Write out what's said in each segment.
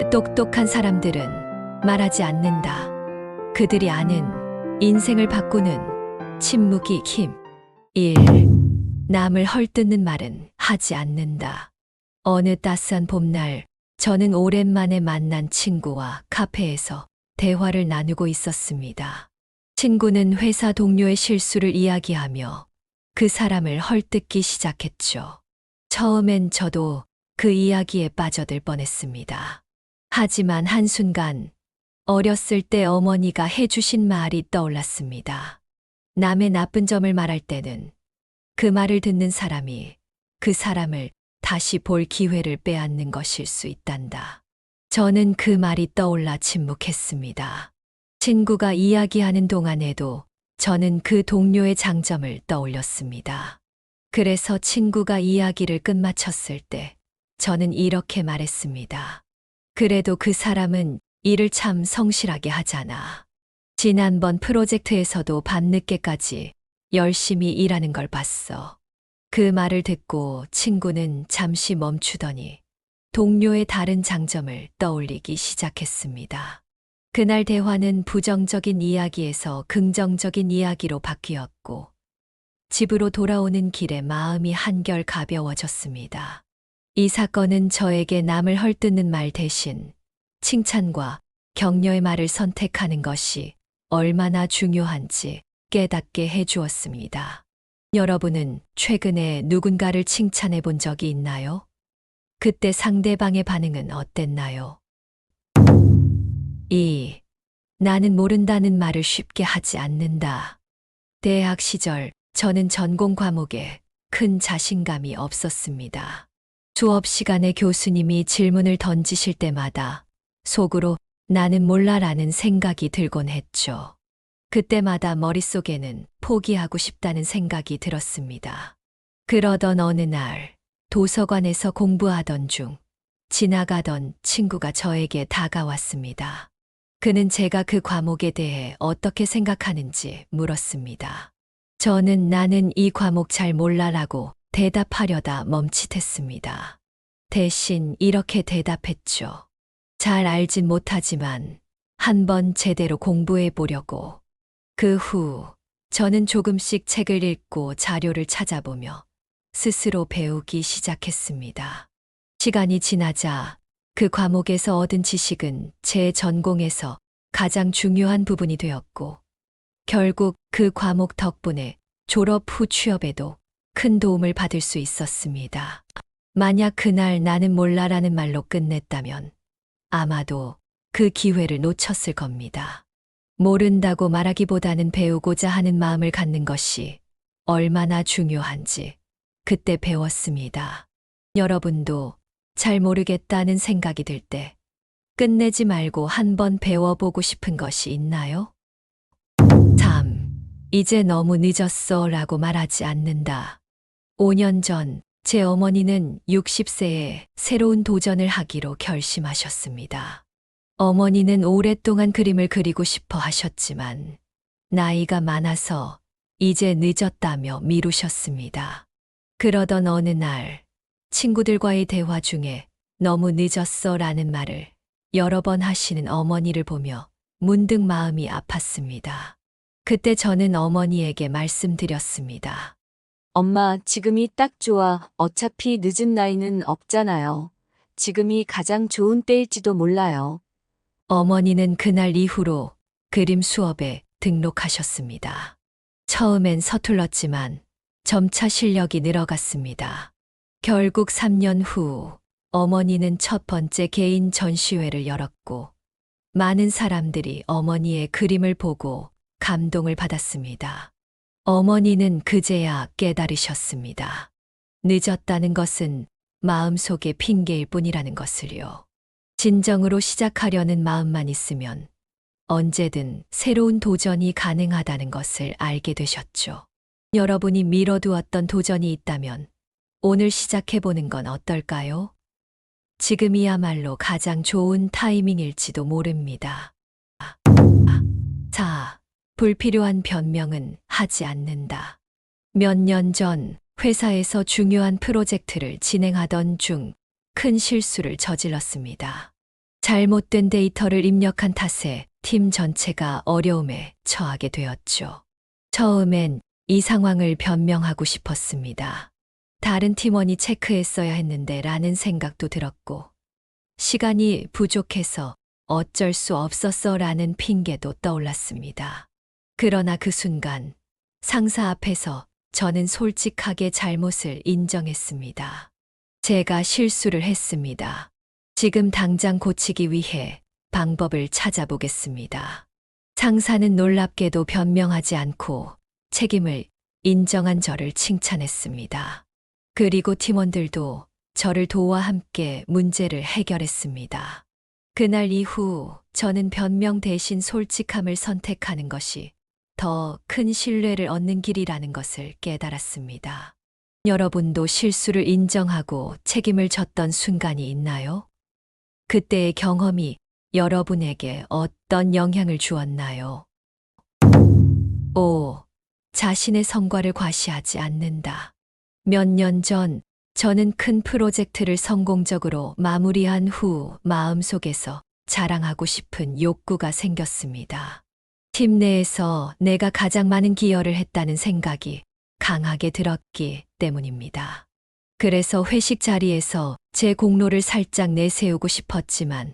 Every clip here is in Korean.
똑똑한 사람들은 말하지 않는다. 그들이 아는 인생을 바꾸는 침묵이 힘. 1. 남을 헐뜯는 말은 하지 않는다. 어느 따스한 봄날, 저는 오랜만에 만난 친구와 카페에서 대화를 나누고 있었습니다. 친구는 회사 동료의 실수를 이야기하며 그 사람을 헐뜯기 시작했죠. 처음엔 저도 그 이야기에 빠져들 뻔했습니다. 하지만 한순간 어렸을 때 어머니가 해주신 말이 떠올랐습니다. 남의 나쁜 점을 말할 때는 그 말을 듣는 사람이 그 사람을 다시 볼 기회를 빼앗는 것일 수 있단다. 저는 그 말이 떠올라 침묵했습니다. 친구가 이야기하는 동안에도 저는 그 동료의 장점을 떠올렸습니다. 그래서 친구가 이야기를 끝마쳤을 때 저는 이렇게 말했습니다. 그래도 그 사람은 일을 참 성실하게 하잖아. 지난번 프로젝트에서도 밤늦게까지 열심히 일하는 걸 봤어. 그 말을 듣고 친구는 잠시 멈추더니 동료의 다른 장점을 떠올리기 시작했습니다. 그날 대화는 부정적인 이야기에서 긍정적인 이야기로 바뀌었고 집으로 돌아오는 길에 마음이 한결 가벼워졌습니다. 이 사건은 저에게 남을 헐뜯는 말 대신 칭찬과 격려의 말을 선택하는 것이 얼마나 중요한지 깨닫게 해주었습니다. 여러분은 최근에 누군가를 칭찬해 본 적이 있나요? 그때 상대방의 반응은 어땠나요? 2. 나는 모른다는 말을 쉽게 하지 않는다. 대학 시절 저는 전공 과목에 큰 자신감이 없었습니다. 수업 시간에 교수님이 질문을 던지실 때마다 속으로 나는 몰라라는 생각이 들곤 했죠. 그때마다 머릿속에는 포기하고 싶다는 생각이 들었습니다. 그러던 어느 날 도서관에서 공부하던 중 지나가던 친구가 저에게 다가왔습니다. 그는 제가 그 과목에 대해 어떻게 생각하는지 물었습니다. 저는 나는 이 과목 잘 몰라라고 대답하려다 멈칫했습니다. 대신 이렇게 대답했죠. 잘 알진 못하지만 한번 제대로 공부해 보려고. 그 후 저는 조금씩 책을 읽고 자료를 찾아보며 스스로 배우기 시작했습니다. 시간이 지나자 그 과목에서 얻은 지식은 제 전공에서 가장 중요한 부분이 되었고 결국 그 과목 덕분에 졸업 후 취업에도 큰 도움을 받을 수 있었습니다. 만약 그날 나는 몰라라는 말로 끝냈다면 아마도 그 기회를 놓쳤을 겁니다. 모른다고 말하기보다는 배우고자 하는 마음을 갖는 것이 얼마나 중요한지 그때 배웠습니다. 여러분도 잘 모르겠다는 생각이 들 때 끝내지 말고 한번 배워보고 싶은 것이 있나요? 3. 이제 너무 늦었어 라고 말하지 않는다. 5년 전 제 어머니는 60세에 새로운 도전을 하기로 결심하셨습니다. 어머니는 오랫동안 그림을 그리고 싶어 하셨지만 나이가 많아서 이제 늦었다며 미루셨습니다. 그러던 어느 날 친구들과의 대화 중에 너무 늦었어 라는 말을 여러 번 하시는 어머니를 보며 문득 마음이 아팠습니다. 그때 저는 어머니에게 말씀드렸습니다. 엄마, 지금이 딱 좋아. 어차피 늦은 나이는 없잖아요. 지금이 가장 좋은 때일지도 몰라요. 어머니는 그날 이후로 그림 수업에 등록하셨습니다. 처음엔 서툴렀지만 점차 실력이 늘어갔습니다. 결국 3년 후 어머니는 첫 번째 개인 전시회를 열었고 많은 사람들이 어머니의 그림을 보고 감동을 받았습니다. 어머니는 그제야 깨달으셨습니다. 늦었다는 것은 마음속의 핑계일 뿐이라는 것을요. 진정으로 시작하려는 마음만 있으면 언제든 새로운 도전이 가능하다는 것을 알게 되셨죠. 여러분이 미뤄두었던 도전이 있다면 오늘 시작해보는 건 어떨까요? 지금이야말로 가장 좋은 타이밍일지도 모릅니다. 4. 불필요한 변명은 하지 않는다. 몇 년 전 회사에서 중요한 프로젝트를 진행하던 중 큰 실수를 저질렀습니다. 잘못된 데이터를 입력한 탓에 팀 전체가 어려움에 처하게 되었죠. 처음엔 이 상황을 변명하고 싶었습니다. 다른 팀원이 체크했어야 했는데 라는 생각도 들었고, 시간이 부족해서 어쩔 수 없었어 라는 핑계도 떠올랐습니다. 그러나 그 순간 상사 앞에서 저는 솔직하게 잘못을 인정했습니다. 제가 실수를 했습니다. 지금 당장 고치기 위해 방법을 찾아보겠습니다. 상사는 놀랍게도 변명하지 않고 책임을 인정한 저를 칭찬했습니다. 그리고 팀원들도 저를 도와 함께 문제를 해결했습니다. 그날 이후 저는 변명 대신 솔직함을 선택하는 것이 더 큰 신뢰를 얻는 길이라는 것을 깨달았습니다. 여러분도 실수를 인정하고 책임을 졌던 순간이 있나요? 그때의 경험이 여러분에게 어떤 영향을 주었나요? 5. 자신의 성과를 과시하지 않는다. 몇 년 전 저는 큰 프로젝트를 성공적으로 마무리한 후 마음속에서 자랑하고 싶은 욕구가 생겼습니다. 팀 내에서 내가 가장 많은 기여를 했다는 생각이 강하게 들었기 때문입니다. 그래서 회식 자리에서 제 공로를 살짝 내세우고 싶었지만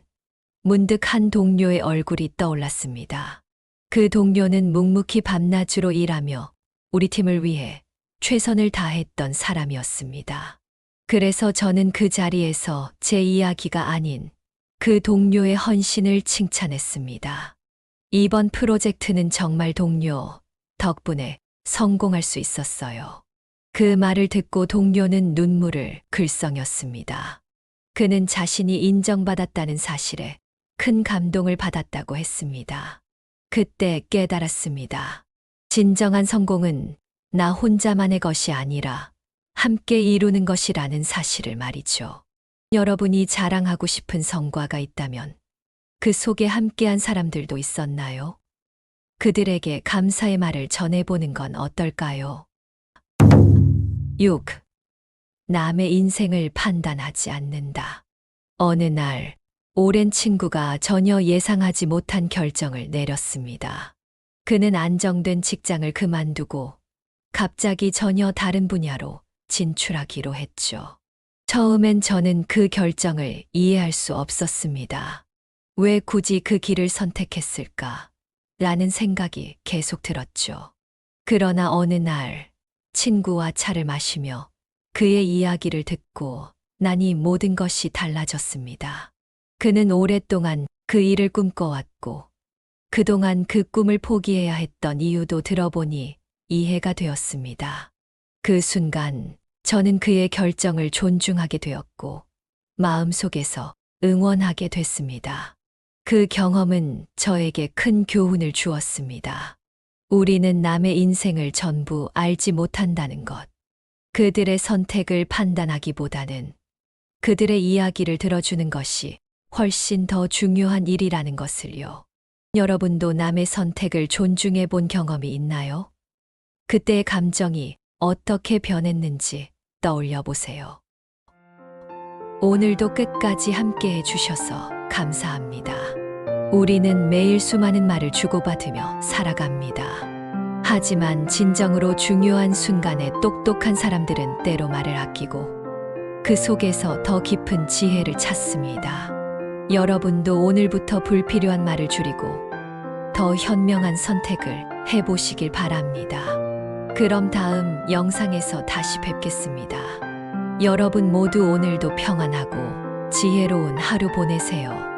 문득 한 동료의 얼굴이 떠올랐습니다. 그 동료는 묵묵히 밤낮으로 일하며 우리 팀을 위해 최선을 다했던 사람이었습니다. 그래서 저는 그 자리에서 제 이야기가 아닌 그 동료의 헌신을 칭찬했습니다. 이번 프로젝트는 정말 동료 덕분에 성공할 수 있었어요. 그 말을 듣고 동료는 눈물을 글썽였습니다. 그는 자신이 인정받았다는 사실에 큰 감동을 받았다고 했습니다. 그때 깨달았습니다. 진정한 성공은 나 혼자만의 것이 아니라 함께 이루는 것이라는 사실을 말이죠. 여러분이 자랑하고 싶은 성과가 있다면 그 속에 함께한 사람들도 있었나요? 그들에게 감사의 말을 전해보는 건 어떨까요? 6. 남의 인생을 판단하지 않는다. 어느 날, 오랜 친구가 전혀 예상하지 못한 결정을 내렸습니다. 그는 안정된 직장을 그만두고 갑자기 전혀 다른 분야로 진출하기로 했죠. 처음엔 저는 그 결정을 이해할 수 없었습니다. 왜 굳이 그 길을 선택했을까? 라는 생각이 계속 들었죠. 그러나 어느 날 친구와 차를 마시며 그의 이야기를 듣고 나니 모든 것이 달라졌습니다. 그는 오랫동안 그 일을 꿈꿔왔고 그동안 그 꿈을 포기해야 했던 이유도 들어보니 이해가 되었습니다. 그 순간 저는 그의 결정을 존중하게 되었고 마음속에서 응원하게 됐습니다. 그 경험은 저에게 큰 교훈을 주었습니다. 우리는 남의 인생을 전부 알지 못한다는 것. 그들의 선택을 판단하기보다는 그들의 이야기를 들어주는 것이 훨씬 더 중요한 일이라는 것을요. 여러분도 남의 선택을 존중해 본 경험이 있나요? 그때의 감정이 어떻게 변했는지 떠올려 보세요. 오늘도 끝까지 함께 해주셔서 감사합니다. 우리는 매일 수많은 말을 주고받으며 살아갑니다. 하지만 진정으로 중요한 순간에 똑똑한 사람들은 때로 말을 아끼고 그 속에서 더 깊은 지혜를 찾습니다. 여러분도 오늘부터 불필요한 말을 줄이고 더 현명한 선택을 해보시길 바랍니다. 그럼 다음 영상에서 다시 뵙겠습니다. 여러분 모두 오늘도 평안하고 지혜로운 하루 보내세요.